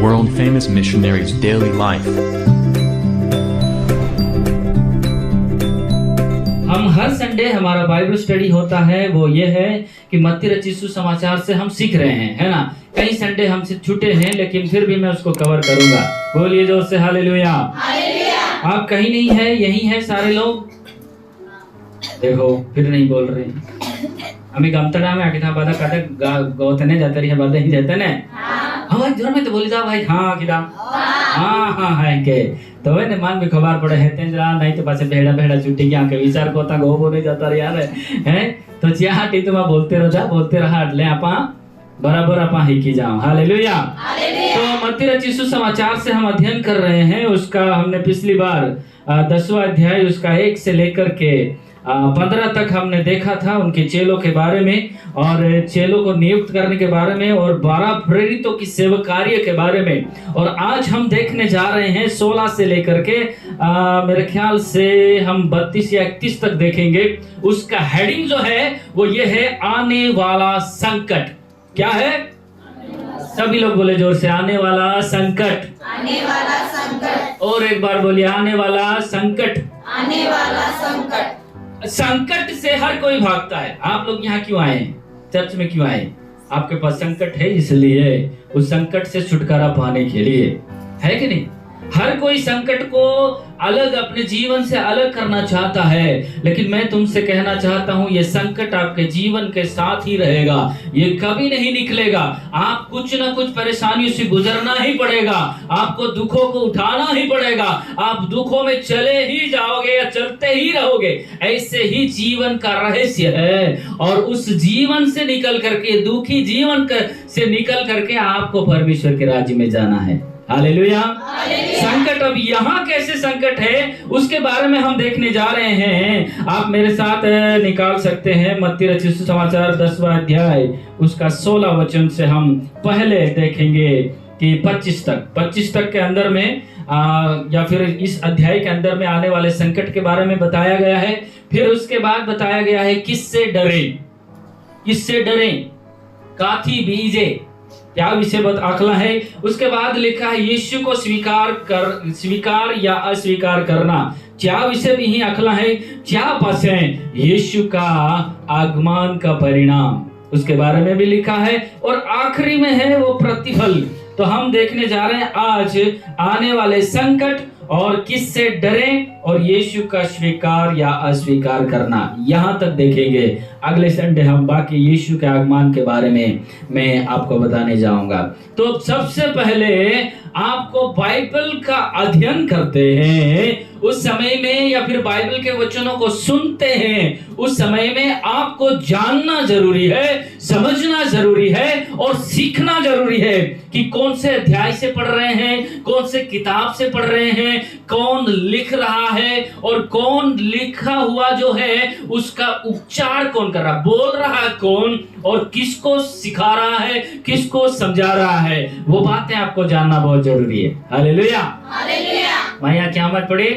world famous missionaries' daily life. हम हर Sunday हमारा Bible study होता है, वो ये है कि मत्ती रचित सुसमाचार से हम सीख रहे हैं, है ना। कई संडे हमसे छूटे हैं, लेकिन फिर भी मैं उसको कवर करूंगा। बोलिए जोर से हालेलुया। आप कहीं नहीं है, यही है सारे लोग। देखो फिर नहीं बोल रहे। हमें गमतड़ा में आके था बाधा काटे गौतने जाते रही है, बाधा ही जाते ने। हाँ भाई जोर में तो बोली जा भाई। हाँ किदा हाँ है के तो वे ने मान भी खबर पड़े है तेंजरा नहीं तो पासे भेड़ा छुट्टी के आके विचार को ता गो बोले जाता रे यार है। तो चिया टी तुम बोलते रहा ले आपा बराबर आपा ही की जाओ। हालेलुया। तो मत्ती रचित सुसमाचार से हम अध्ययन कर रहे हैं। उसका हमने पिछली बार 10वां अध्याय उसका 1 से लेकर के 15 तक हमने देखा था, उनके चेलों के बारे में और चेलों को नियुक्त करने के बारे में और 12 प्रेरितों की सेवकार्य के बारे में। और आज हम देखने जा रहे हैं 16 से लेकर के मेरे ख्याल से हम 32 या 31 तक देखेंगे। उसका हेडिंग जो है वो ये है, आने वाला संकट। क्या है? सभी लोग बोले जोर से, आने वाला संकट। आने वाला संकट। और एक बार बोलिए, आने वाला संकट। आने वाला संकट। संकट से हर कोई भागता है। आप लोग यहाँ क्यों आए? चर्च में क्यों आए? आपके पास संकट है, इसलिए उस संकट से छुटकारा पाने के लिए, है कि नहीं? हर कोई संकट को अलग अपने जीवन से अलग करना चाहता है, लेकिन मैं तुमसे कहना चाहता हूं ये संकट आपके जीवन के साथ ही रहेगा, ये कभी नहीं निकलेगा। आप कुछ ना कुछ परेशानियों से गुजरना ही पड़ेगा, आपको दुखों को उठाना ही पड़ेगा। आप दुखों में चले ही जाओगे या चलते ही रहोगे, ऐसे ही जीवन का रहस्य है। और उस जीवन से निकल करके, दुखी जीवन से निकल करके आपको परमेश्वर के राज्य में जाना है। हालेलुया। संकट अब यहाँ कैसे संकट है उसके बारे में हम देखने जा रहे हैं। आप मेरे साथ निकाल सकते हैं मत्ती रचित सुसमाचार 10वां अध्याय उसका 16 वचन से हम पहले देखेंगे कि 25 तक के अंदर में या फिर इस अध्याय के अंदर में आने वाले संकट के बारे में बताया गया है। फिर उसके बाद बताया गया है किससे डरें, काथी बीजे, क्या विषय आखला है। उसके बाद लिखा है यीशु को स्वीकार या अस्वीकार करना, क्या विषय भी ही आखला है। क्या पास है यीशु का आगमन का परिणाम, उसके बारे में भी लिखा है। और आखिरी में है वो प्रतिफल। तो हम देखने जा रहे हैं आज आने वाले संकट और किससे डरें और यीशु का स्वीकार या अस्वीकार करना, यहां तक देखेंगे। अगले संडे हम बाकी यीशु के आगमन के बारे में मैं आपको बताने जाऊंगा। तो सबसे पहले आपको बाइबल का अध्ययन करते हैं उस समय में, या फिर बाइबल के वचनों को सुनते हैं उस समय में आपको जानना जरूरी है, समझना जरूरी है और सीखना जरूरी है कि कौन से अध्याय से पढ़ रहे हैं, कौन से किताब से पढ़ रहे हैं, कौन लिख रहा है और कौन लिखा हुआ जो है उसका उपचार कौन कर रहा, बोल रहा है कौन और किसको सिखा रहा है, किसको समझा रहा है, वो बातें आपको जानना बहुत जरूरी है। हालेलुया। हालेलुया। मैं यहाँ क्या मत पढ़ी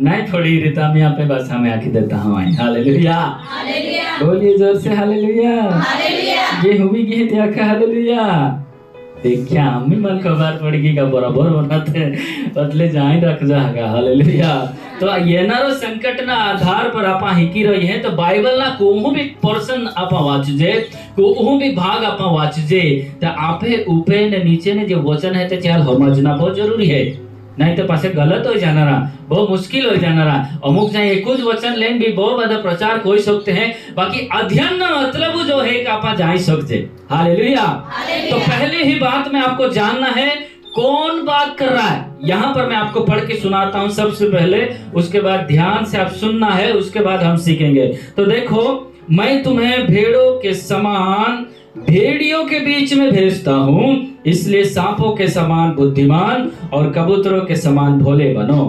नहीं थोड़ी रीता में यहाँ पे बस हमें आखी देता हूँ। हालेलुया। हालेलुया। बोलिए जोर से हालेलुया। हालेलुया। ये हुई की है क्या हालेलुया। देखिए हमें मन खबर पड़ेगी का बराबर बनाते बदले जाए रख जाएगा। हालेलुया। तो ये ना रो संकट ना आधार पर आपा हिकी रही है तो बाइबल ना कोहू भी पर्सन आपा वाचजे, कोहू भी भाग आपा वाचजे तो आपे ऊपर ने नीचे ने जो वचन है तो चाल समझना बहुत जरूरी है, नहीं तो पासे गलत हो जाना रहा, बहुत मुश्किल हो जाना रहा। अमुक जाए एक कुछ वचन लेन भी बहुत बड़ा प्रचार कोई सकते हैं, बाकी अध्ययन ना मतलब जो है कि आप जा सकते। हालेलुया। तो पहले ही बात में आपको जानना है कौन बात कर रहा है। यहाँ पर मैं आपको पढ़ के सुनाता हूँ सबसे पहले, उसके बाद ध्यान से आप सुनना है, उसके बाद हम सीखेंगे। तो देखो, मैं तुम्हें भेड़ों के समान भेड़ियों के बीच में भेजता हूँ, इसलिए सांपों के समान बुद्धिमान और कबूतरों के समान भोले बनो।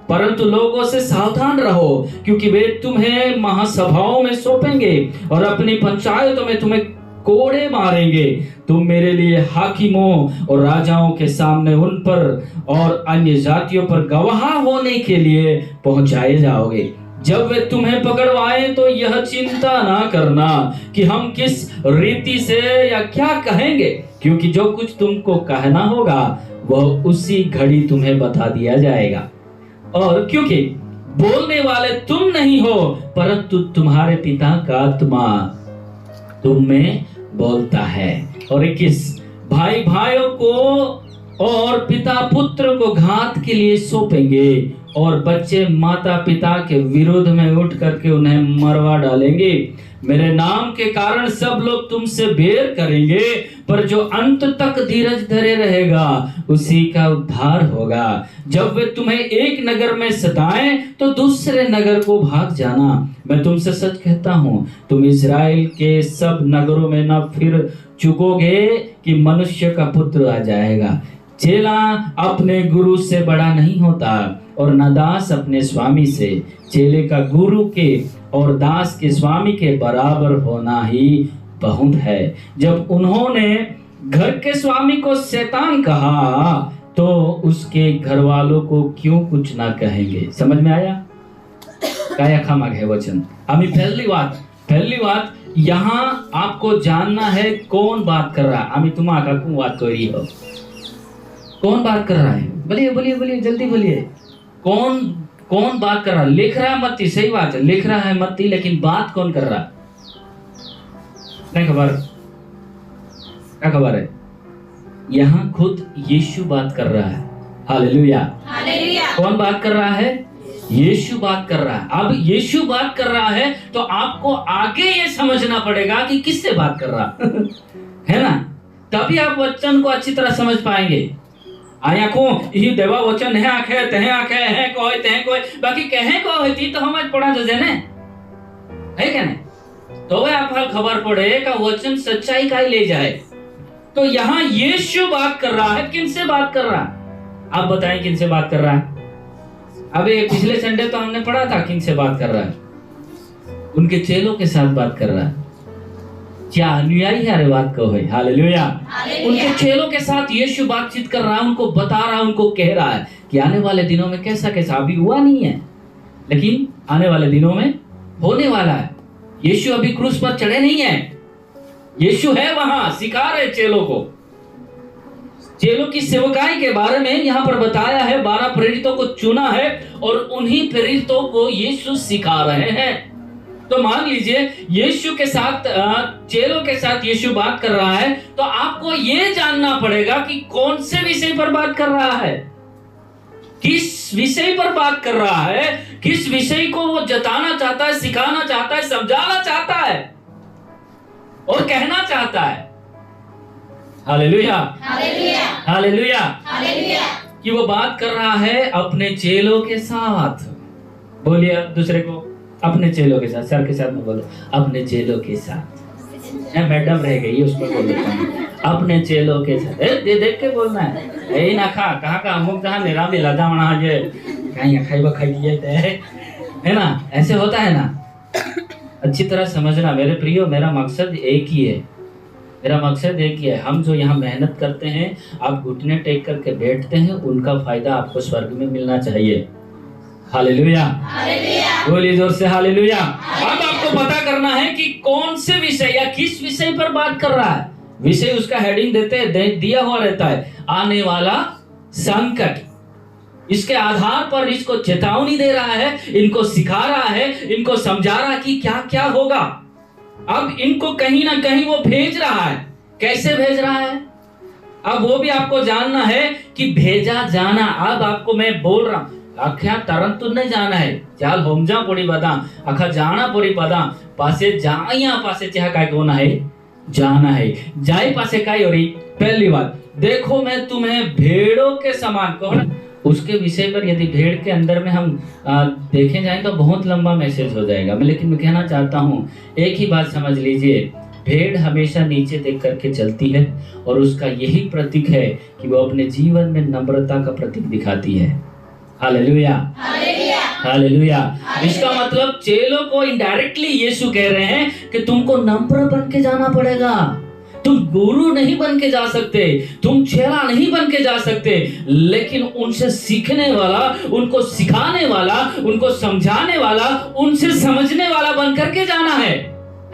परंतु लोगों से सावधान रहो, क्योंकि वे तुम्हें महासभाओं में सौंपेंगे और अपनी पंचायतों में तुम्हें कोड़े मारेंगे। तुम मेरे लिए हाकिमों और राजाओं के सामने उन पर और अन्य जातियों पर गवाह होने के लिए पहुंचाए जाओगे। जब वे तुम्हें पकड़वाए तो यह चिंता ना करना कि हम किस रीति से या क्या कहेंगे, क्योंकि जो कुछ तुमको कहना होगा वह उसी घड़ी तुम्हें बता दिया जाएगा। और क्योंकि बोलने वाले तुम नहीं हो, परंतु तुम्हारे पिता का आत्मा तुम में बोलता है। और 21, भाई भाइयों को और पिता पुत्र को घात के लिए सौंपेंगे, और बच्चे माता पिता के विरोध में उठ करके उन्हें मरवा डालेंगे। मेरे नाम के कारण सब लोग तुमसे बैर करेंगे, पर जो अंत तक धीरज धरे रहेगा उसी का उद्धार होगा। जब वे तुम्हें एक नगर में सताएं तो दूसरे नगर को भाग जाना। मैं तुमसे सच कहता हूँ, तुम इस्राएल के सब नगरों में न फिर चुकोगे कि मनुष्य का पुत्र आ जाएगा। चेला अपने गुरु से बड़ा नहीं होता, और न दास अपने स्वामी से। चेले का गुरु के और दास के स्वामी के बराबर होना ही बहुत है। जब उन्होंने घर के स्वामी को शैतान कहा तो उसके घर वालों को क्यों कुछ ना कहेंगे। समझ में आया? काया खामग है वचन। अभी पहली बात यहाँ आपको जानना है कौन बात कर रहा है। अभी तुम आका कौन बात कर रही हो, कौन बात कर रहा है? बोलिए बोलिए बोलिए, जल्दी बोलिए। कौन बात कर रहा है? लिख रहा है मत्ती, सही बात है, लिख रहा है मत्ती, लेकिन बात कौन कर रहा है? नहीं खबर, क्या खबर है? यहाँ खुद यीशु बात कर रहा है। Hallelujah, hallelujah. कौन बात कर रहा है? यीशु बात कर रहा है। अब यीशु बात कर रहा है तो आपको आगे ये समझना पड़ेगा कि किससे बात कर रहा है ना, तभी आप वचन को अच्छी तरह समझ पाएंगे। आया को यही देवा वचन है, आखे तहे आखे है कोई तहे कोई, बाकी कहे को होती तो हम आज पढ़ा जजे ने है क्या नहीं, तो वह आप खबर पड़े का वचन सच्चाई का ही ले जाए। तो यहाँ यीशु बात कर रहा है। किनसे बात कर रहा है? आप बताएं किनसे बात कर रहा है? अबे पिछले संडे तो हमने पढ़ा था किनसे बात कर रहा है। उनके चेलों के साथ बात कर रहा है। क्या अनुयायी है बात को है? हालेलुया। उनके चेलों के साथ यीशु बातचीत कर रहा है, उनको बता रहा है, उनको कह रहा है कि आने वाले दिनों में कैसा कैसा, अभी हुआ नहीं है लेकिन आने वाले दिनों में होने वाला है। यीशु अभी क्रूस पर चढ़े नहीं है, यीशु है वहां, सिखा रहे चेलों को। चेलों की सेवकाई के बारे में यहाँ पर बताया है। 12 प्रेरितों को चुना है और उन्हीं प्रेरितों को यीशु सिखा रहे हैं। तो मान लीजिए यीशु के साथ चेलों के साथ यीशु बात कर रहा है, तो आपको यह जानना पड़ेगा कि कौन से विषय पर बात कर रहा है, किस विषय पर बात कर रहा है, किस विषय को वो जताना चाहता है, सिखाना चाहता है, समझाना चाहता है और कहना चाहता है। Hallelujah, hallelujah, hallelujah, hallelujah. कि वो बात कर रहा है अपने चेलों के साथ। बोलिए दूसरे को, अपने चेलों के साथ। सर के साथ में बोलो, अपने चेलों के साथ। मैडम रह गई उसको बोल देता हूँ, अपने चेलों के साथ। देख के बोलना है, यही ना खा कहाँ का अमुक जहाँ मेरा भी लदा वहाँ जे कहीं खाई खाई दिए है ना, ऐसे होता है ना। अच्छी तरह समझना मेरे प्रियो, मेरा मकसद एक ही है, मेरा मकसद एक ही है। हम जो यहाँ मेहनत करते हैं, आप घुटने टेक करके बैठते हैं, उनका फायदा आपको स्वर्ग में मिलना चाहिए। Hallelujah, hallelujah. बोलिए जोर से हालेलुया। अब आपको पता करना है कि कौन से विषय या किस विषय पर बात कर रहा है। विषय उसका हेडिंग दिया हुआ रहता है, आने वाला संकट। इसके आधार पर इसको चेतावनी दे रहा है, इनको सिखा रहा है, इनको समझा रहा है कि क्या क्या होगा। अब इनको कहीं ना कहीं वो भेज रहा है। कैसे भेज रहा है अब वो भी आपको जानना है कि भेजा जाना। अब आपको मैं बोल रहा हूं, आख्या तरंत नहीं जाना है, चाल होमजा पड़ी बदा आखा जाना पड़ी बदा पासे जाया पासे चाह काय कोना है, जाना है। जाए पासे काय हो रही? पहली बात देखो, मैं तुम्हें भेड़ों के समान कौन, उसके विषय पर यदि भेड़ के अंदर में हम देखें जाएं तो बहुत लंबा मैसेज हो जाएगा। लेकिन मैं कहना चाहता हूँ, एक ही बात समझ लीजिए, भेड़ हमेशा नीचे देख करके चलती है और उसका यही प्रतीक है कि वो अपने जीवन में नम्रता का प्रतीक दिखाती है। Hallelujah, hallelujah, hallelujah. इसका मतलब चेलों को इनडायरेक्टली यीशु कह रहे हैं कि तुमको नम्र बन के जाना पड़ेगा, तुम गुरु नहीं बन के जा सकते, तुम चेला नहीं बन के जा सकते, लेकिन उनसे सीखने वाला, उनको सिखाने वाला, उनको समझाने वाला, उनसे समझने वाला बन करके जाना है।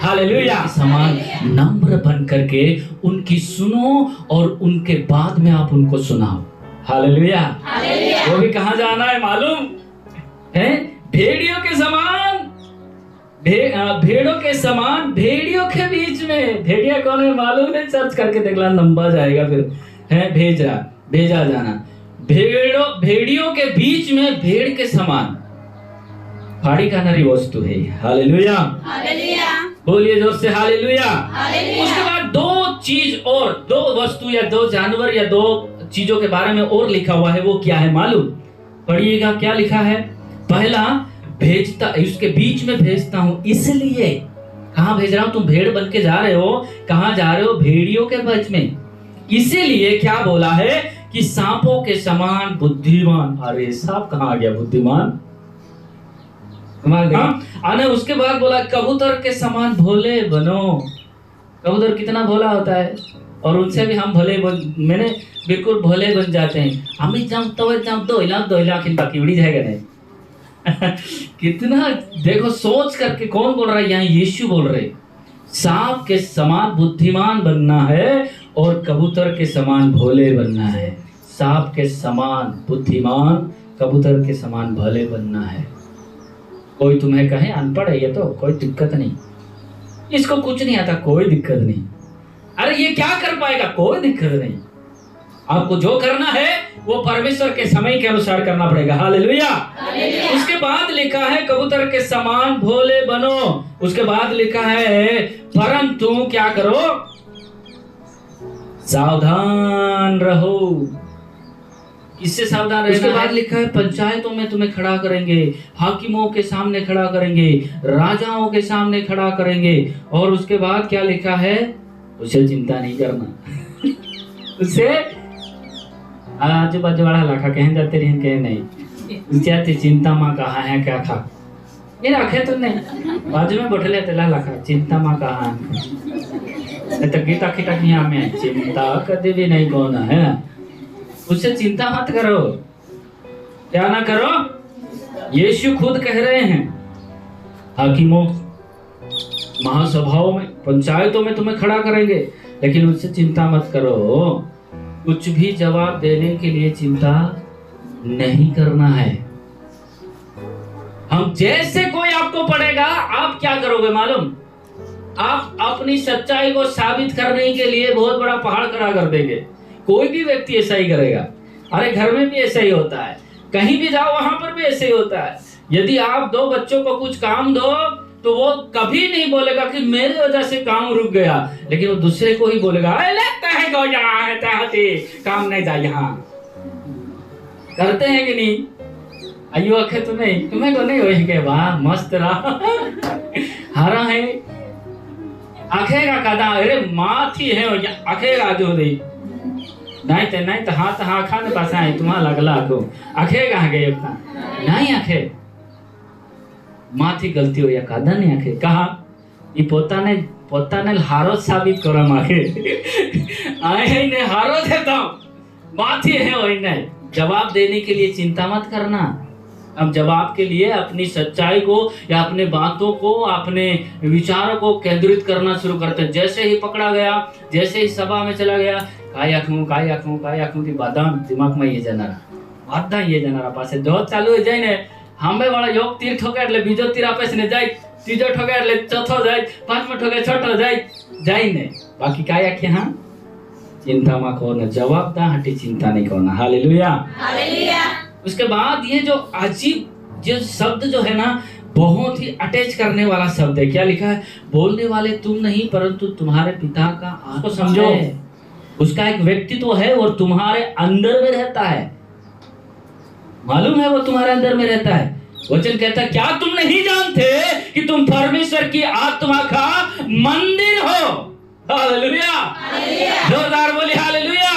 हालेलुया। समान नम्र बन करके उनकी सुनो और उनके बाद में आप उनको सुनाओ। हालेलुया। वो भी कहाँ जाना है मालूम है? भेड़ियों के समान, भेड़ों के समान भेड़ियों के बीच में। भेड़िया कौन है मालूम है? सर्च करके देखला, लंबा जाएगा फिर है। भेजा जाना। भेड़ियों के बीच में भेड़ के समान फाड़ी का नरी वस्तु है। हालेलुया। बोलिए जोर से हालेलुया। उसके बाद दो चीज और, दो वस्तु या दो जानवर या दो चीजों के बारे में और लिखा हुआ है। वो क्या है मालूम? पढ़िएगा क्या लिखा है। पहला, भेजता, उसके बीच में भेजता हूं, इसलिए। कहां भेज रहा हूं? तुम भेड़ बन के जा रहे हो। कहां जा रहे हो? भेड़ियों के बीच में। इसीलिए क्या बोला है कि सांपों के समान बुद्धिमान। अरे सांप कहां आ गया? बुद्धिमान। आने उसके बाद बोला कबूतर के समान भोले बनो। कबूतर कितना भोला होता है, और उनसे भी हम मैंने बिल्कुल भोले बन जाते हैं। हमें जब तो दो इलाक बाकी उड़ी जाएगा नहीं। कितना देखो सोच करके। कौन बोल रहा है यहाँ? यीशु बोल रहे। सांप के समान बुद्धिमान बनना है और कबूतर के समान भोले बनना है। सांप के समान बुद्धिमान, कबूतर के समान भोले बनना है। कोई तुम्हें कहे अनपढ़ है ये, तो कोई दिक्कत नहीं, इसको कुछ नहीं आता, कोई दिक्कत नहीं। अरे ये क्या कर पाएगा? कोई दिक्कत नहीं। आपको जो करना है वो परमेश्वर के समय के अनुसार करना पड़ेगा। हालेलुया। उसके बाद लिखा है कबूतर के समान भोले बनो। उसके बाद लिखा है परंतु क्या करो? सावधान रहो। इससे सावधान रहना। उसके बाद लिखा है पंचायतों में तुम्हें खड़ा करेंगे, हाकिमों के सामने खड़ा करेंगे, राजाओं के सामने खड़ा करेंगे। और उसके बाद क्या लिखा है? उसे चिंता नहीं करना। उसे आजू बाजू वाला लाखा कहें जाते रहे, कहे नहीं जाते चिंता माँ कहा है क्या खा ये रखे तो नहीं बाजू में बैठे लेते लाखा चिंता माँ कहा है तो गीता खीटा किया में चिंता कभी भी नहीं कौन है। उससे चिंता मत करो। क्या ना करो? यीशु खुद कह रहे हैं हाकिमों, महासभाओं में, पंचायतों में तुम्हें खड़ा करेंगे, लेकिन उससे चिंता मत करो। कुछ भी जवाब देने के लिए चिंता नहीं करना है। हम जैसे कोई आपको पढ़ेगा, आप क्या करोगे मालूम? आप अपनी सच्चाई को साबित करने के लिए बहुत बड़ा पहाड़ खड़ा कर देंगे। कोई भी व्यक्ति ऐसा ही करेगा। अरे घर में भी ऐसा ही होता है, कहीं भी जाओ वहां पर भी ऐसा ही होता है। यदि आप दो बच्चों को कुछ काम दो तो वो कभी नहीं बोलेगा कि मेरी वजह से काम रुक गया, लेकिन वो दूसरे को ही बोलेगा काम नहीं जा यहाँ। करते हैं कि नहीं? आयु अखे तो नहीं, तुम्हें को नहीं होए के वाह मस्त रहा हरा है आखेगा कदा। अरे माथी है आखेगा जो दे नहीं तो हाथ हाँ खाने पास आए तुम्हारा लगला को आखेगा गए अपना नहीं आखे माथी गलती हो या कादा नहीं आखे कहा ये પોતાને હારો સાબિત કરવા માંગે આઈને હારો દેता माथी है वही नहीं। जवाब देने के लिए चिंता मत करना। हम जवाब के लिए अपनी सच्चाई को या अपने बातों को, अपने विचारों को केंद्रित करना शुरू करते हैं। जैसे ही पकड़ा गया, जैसे ही सभा में चला गया, काय आखूं की बादाम दिमाग में ये जनारा पासे जो चालू हो जाए ने हमें वाला योग तीर ठोके એટલે બીજો तीर आपे ने जाए, तीजो ठोके એટલે चौथो जाए, पांचमो ठोके छठो जाए ने बाकी काय आखे हां चिंता मा कोने जवाब दा हटी चिंता नहीं करना। Hallelujah hallelujah. उसके बाद ये जो अजीब जो शब्द जो है ना बहुत ही अटैच करने वाला शब्द है। क्या लिखा है? बोलने वाले तुम नहीं परंतु तुम्हारे पिता का आत्मा। तो समझो उसका एक व्यक्तित्व है और तुम्हारे अंदर में रहता है। मालूम है वो तुम्हारे अंदर में रहता है। वचन कहता है क्या तुम नहीं जानते कि तुम परमेश्वर की आत्मा का मंदिर हो? हालेलुया जोरदार बोली हालेलुया।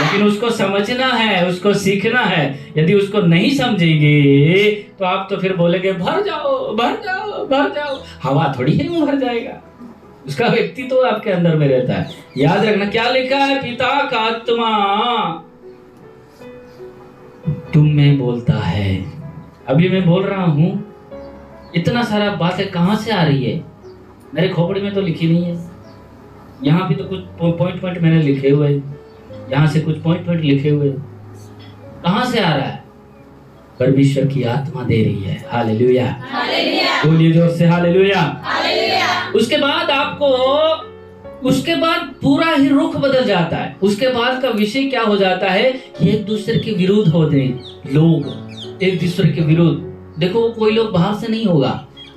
लेकिन उसको समझना है, उसको सीखना है। यदि उसको नहीं समझेंगे तो आप तो फिर बोलेंगे भर जाओ भर जाओ भर जाओ। हवा थोड़ी है वो भर जाएगा। उसका व्यक्तित्व तो आपके अंदर में रहता है। याद रखना क्या लिखा है, पिता का आत्मा तुम में बोलता है। अभी मैं बोल रहा हूं, इतना सारा बातें कहां से आ रही है? मेरे खोपड़ी में तो लिखी नहीं है। यहाँ भी तो कुछ पॉइंट पॉइंट मैंने लिखे हुए, यहाँ से कुछ पॉइंट पॉइंट लिखे हुए। कहां से आ रहा है? परमेश्वर की आत्मा दे रही है। हालेलुया, हालेलुया, बोलिए जोर से हालेलुया। हालेलुया। उसके बाद उसके बाद पूरा ही रुख बदल जाता है। उसके बाद का विषय क्या हो जाता है कि एक दूसरे के विरुद्ध होते हैं लोग, एक दूसरे के विरुद्ध। देखो कोई लोग बाहर से नहीं होगा,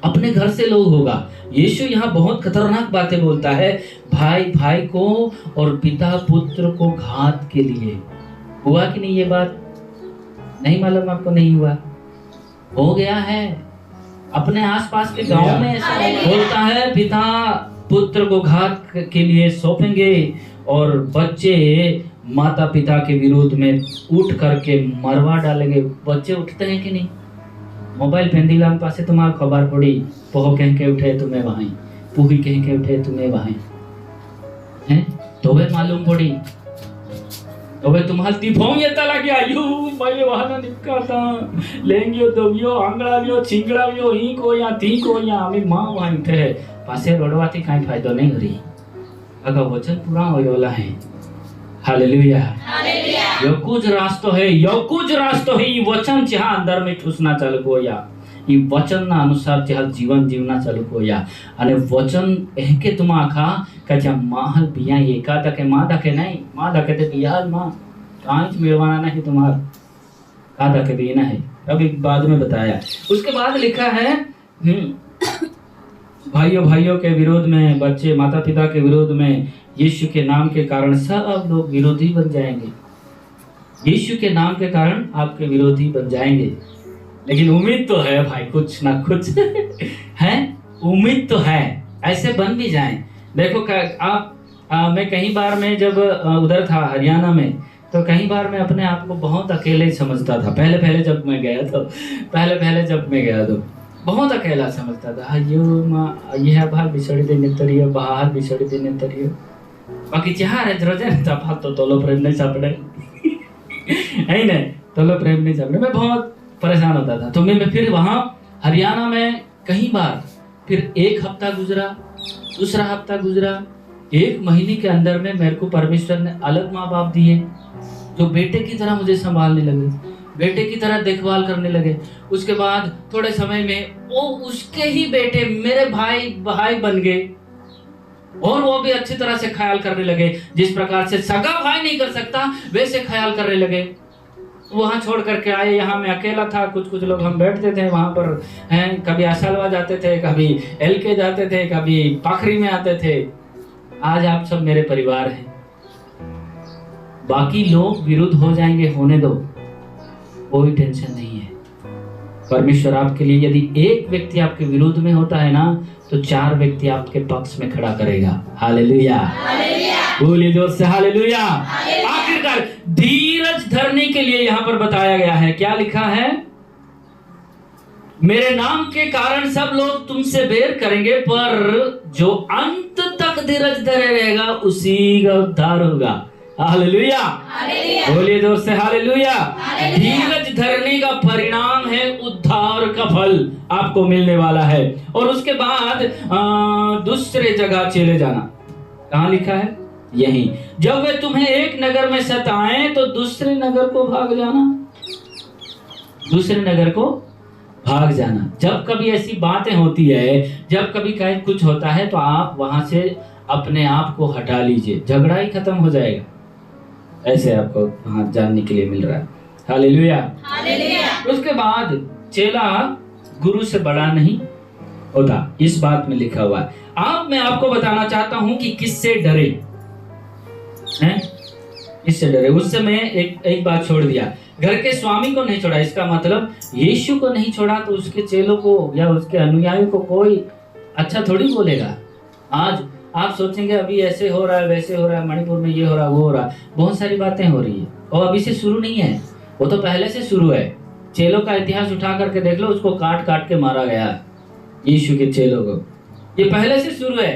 अपने घर से लोग होगा। यीशु यहाँ बहुत खतरनाक बातें बोलता है, भाई भाई को और पिता पुत्र को घात के लिए। हुआ कि नहीं? ये बात नहीं मालूम आपको? नहीं हुआ, हो गया है। अपने आसपास के गांव में बोलता है, पिता पुत्र को घात के लिए सौंपेंगे और बच्चे माता पिता के विरोध में उठ करके मरवा डालेंगे। बच्चे उठते हैं कि नहीं? मोबाइल पेंदिलाम पासे तुम्हारा खबर पड़ी, पोह कह के उठे तुम्हें वहां, पुही कह के उठे तुम्हें वहां हैं, तो वे मालूम पड़ी, तो वे तुम्हारी तीफों ये तला गया यू मैं वहां निपका था लेंगे दबियो आंगळावियो चिंगळावियो ही को या ती को या आम्ही मां वहां उठे पासे रोडवाથી કાઈ ફાયદો નહીં રહી। अगर वचन पूरा होयोला है। Hallelujah, hallelujah. यो कुछ रास्तो है ये वचन जहाँ अंदर में ठूसना चालू हो या ये वचन ना अनुसार जहाँ जीवन जीवना चालू हो या अने वचन एके तुम आखा कचा महल बिया एका तके मां दके नहीं मां दके ते बियाज मां कांच मिलवाना नहीं तुम्हार का दके देना है। अभी बाद में बताया। उसके बाद लिखा है भाइयों के विरोध में, बच्चे माता पिता के विरोध में यीशु के नाम के कारण सब लोग विरोधी बन जाएंगे। यीशु के नाम के कारण आपके विरोधी बन जाएंगे, लेकिन उम्मीद तो है भाई, कुछ ना कुछ है, उम्मीद तो है ऐसे बन भी जाएं। देखो मैं कई बार मैं जब उधर था हरियाणा में, तो कई बार मैं अपने आप को बहुत अकेले समझता था। पहले जब मैं गया तो बहुत अकेला समझता था। यह बाहर बिछड़ देने तरियो, बाहर बिछड़ देने तरियो, बाकी चाह रहे रोजे तो तोलो प्रेम नहीं सापड़े है नहीं, तोलो प्रेम नहीं सापड़े। मैं बहुत परेशान होता था। तो मैं फिर वहाँ हरियाणा में कई बार, फिर एक हफ्ता गुजरा, दूसरा हफ्ता गुजरा, 1 महीने के अंदर में मेरे को परमेश्वर ने अलग माँ बाप दिए जो बेटे की तरह मुझे संभालने लगे, बेटे की तरह देखभाल करने लगे। उसके बाद थोड़े समय में वो उसके ही बेटे मेरे भाई बन गए और वो भी अच्छी तरह से ख्याल करने लगे। जिस प्रकार से सगा भाई नहीं कर सकता वैसे ख्याल करने लगे। वहां छोड़ करके आए, यहाँ मैं अकेला था। कुछ लोग हम बैठते थे वहां पर हैं, कभी आशालवा जाते थे, कभी एलके जाते थे, कभी पाखरी में आते थे। आज आप सब मेरे परिवार हैं। बाकी लोग विरुद्ध हो जाएंगे, होने दो, कोई टेंशन नहीं है। परमेश्वर आपके लिए यदि एक व्यक्ति आपके विरुद्ध में होता है ना, तो 4 व्यक्ति आपके पक्ष में खड़ा करेगा। हालेलुया, बोलिए जोर से हालेलुया। आखिरकार धीरज धरने के लिए यहाँ पर बताया गया है। क्या लिखा है? मेरे नाम के कारण सब लोग तुमसे बैर करेंगे, पर जो अंत तक धीरज धरे रहेगा उसी का उद्धार होगा। हालेलुया, बोलिए जोर से हालेलुया। धीरज धरने का परिणाम है उद्धार का फल आपको मिलने वाला है। और उसके बाद दूसरे जगह चले जाना। कहाँ लिखा है? यही, जब वे तुम्हें एक नगर में सताएं तो दूसरे नगर को भाग जाना, दूसरे नगर को भाग जाना। जब कभी ऐसी बातें होती है, जब कभी कहीं कुछ होता है, तो आप वहां से अपने आप को हटा लीजिए, झगड़ा ही खत्म हो जाएगा। ऐसे आपको वहां जानने के लिए मिल रहा है। Hallelujah, hallelujah. उसके बाद चेला गुरु से बड़ा नहीं होता, इस बात में लिखा हुआ है। मैं आपको बताना चाहता हूं कि किससे डरे हैं, इससे डरे। उससे मैं एक बात छोड़ दिया, घर के स्वामी को नहीं छोड़ा। इसका मतलब यीशु को नहीं छोड़ा तो उसके चेलों को या उसके अनुयायियों को कोई अच्छा थोड़ी बोलेगा। आज आप सोचेंगे अभी ऐसे हो रहा है, वैसे हो रहा है, मणिपुर में ये हो रहा है, वो हो रहा है, बहुत सारी बातें हो रही है। और अभी से शुरू नहीं है, वो तो पहले से शुरू है। चेलों का इतिहास उठा करके देख लो, उसको काट काट के मारा गया यीशु के चेलों को। ये पहले से शुरू है।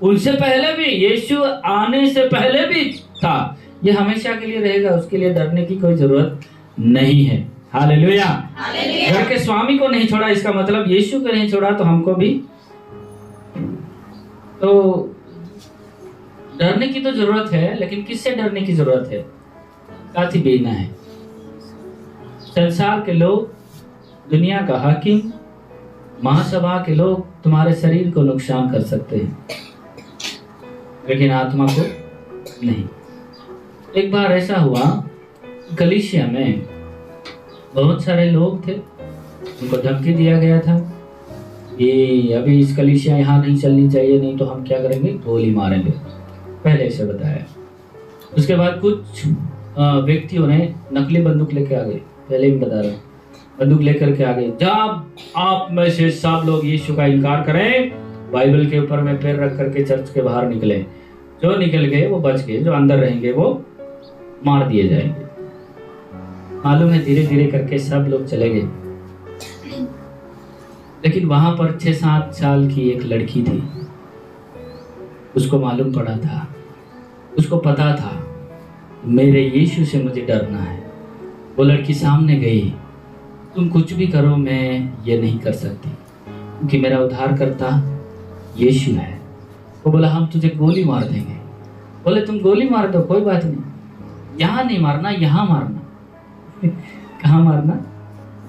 उनसे पहले भी, यीशु आने से पहले भी था। ये हमेशा के लिए रहेगा, उसके लिए डरने की कोई जरूरत नहीं है। हालेलुया। घर के स्वामी को नहीं छोड़ा, इसका मतलब यीशु को नहीं छोड़ा तो हमको भी तो डरने की तो जरूरत है, लेकिन किससे डरने की जरूरत है? काथी बेना है। संसार के लोग, दुनिया का हाकिम, महासभा के लोग तुम्हारे शरीर को नुकसान कर सकते हैं, लेकिन आत्मा को नहीं। एक बार ऐसा हुआ, कलीसिया में बहुत सारे लोग थे, उनको धमकी दिया गया था कि अभी इस कलीसिया यहाँ नहीं चलनी चाहिए, नहीं तो हम क्या करेंगे, गोली मारेंगे। पहले से बताया। उसके बाद कुछ व्यक्तियों ने नकली बंदूक लेके आ गए, पहले ही बता रहा हूँ, बंदूक लेकर के आ गए। जब आप में से सब लोग यीशु का इनकार करें, बाइबल के ऊपर में पैर रख करके चर्च के बाहर निकले। जो निकल गए वो बच गए, जो अंदर रहेंगे वो मार दिए जाएंगे। मालूम है, धीरे धीरे करके सब लोग चले गए, लेकिन वहां पर 6-7 साल की एक लड़की थी। उसको मालूम पड़ा था, उसको पता था मेरे यीशु से मुझे डरना है। वो लड़की सामने गई, तुम कुछ भी करो मैं ये नहीं कर सकती, क्योंकि मेरा उद्धारकर्ता यीशु है। वो बोला हम तुझे गोली मार देंगे। बोले तुम गोली मार दो, कोई बात नहीं, यहाँ नहीं मारना, यहाँ मारना। कहाँ मारना?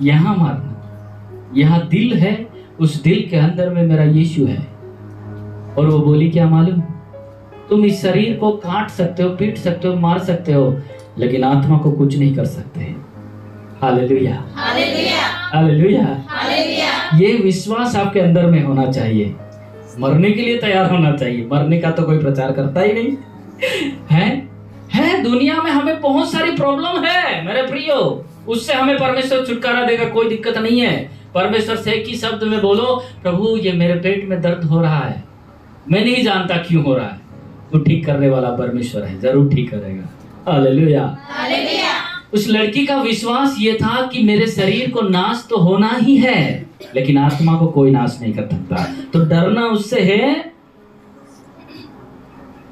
यहाँ मारना। यहाँ दिल है, उस दिल के अंदर में मेरा यीशु है। और वो बोली क्या मालूम, तुम इस शरीर को काट सकते हो, पीट सकते हो, मार सकते हो, लेकिन आत्मा को कुछ नहीं कर सकते। Hallelujah, hallelujah, hallelujah. हालेलुया। ये विश्वास आपके अंदर में होना चाहिए। मरने के लिए तैयार होना चाहिए। मरने का तो कोई प्रचार करता ही नहीं है। दुनिया में हमें बहुत सारी प्रॉब्लम है मेरे प्रियो, उससे हमें परमेश्वर छुटकारा देगा, कोई दिक्कत नहीं है। परमेश्वर से एक ही शब्द में बोलो, प्रभु ये मेरे पेट में दर्द हो रहा है, मैं नहीं जानता क्यों हो रहा है, तो ठीक करने वाला परमेश्वर है, जरूर ठीक करेगा। Hallelujah, hallelujah. उस लड़की का विश्वास ये था कि मेरे शरीर को नाश तो होना ही है, लेकिन आत्मा को कोई नाश नहीं कर सकता। तो डरना उससे है।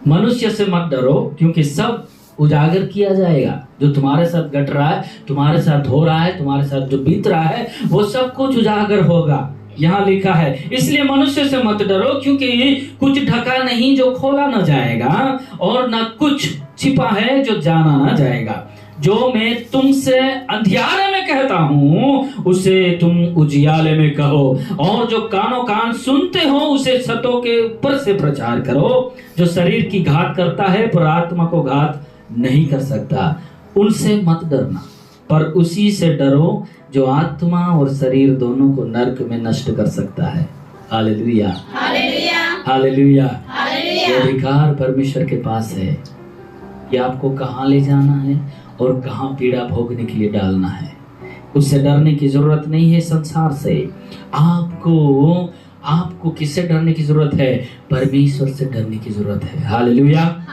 मनुष्य से मत डरो, क्योंकि सब उजागर किया जाएगा। जो तुम्हारे साथ घट रहा है, तुम्हारे साथ हो रहा है, तुम्हारे साथ जो बीत रहा है, वो सब कुछ उजागर होगा, यहाँ लिखा है। इसलिए मनुष्य से मत डरो, क्योंकि कुछ ढका नहीं जो खोला न जाएगा, और न कुछ छिपा है जो जाना न जाएगा। जो मैं तुमसे अंधियारे में कहता हूँ उसे तुम उजियाले में कहो, और जो कानों कान सुनते हो उसे छतों के ऊपर से प्रचार करो। जो शरीर की घात करता है पर आत्मा को घात नहीं कर सकता, उनसे मत डरना, पर उसी से डरो जो आत्मा और शरीर दोनों को नरक में नष्ट कर सकता है। Hallelujah, hallelujah, hallelujah. हालेलुया। ये अधिकार परमेश्वर के पास है कि आपको कहाँ ले जाना है और कहाँ पीड़ा भोगने के लिए डालना है। उससे डरने की जरूरत नहीं है संसार से। आपको किससे डरने की जरूरत है? परमेश्वर से डरने की जरूरत है। हालेलुया।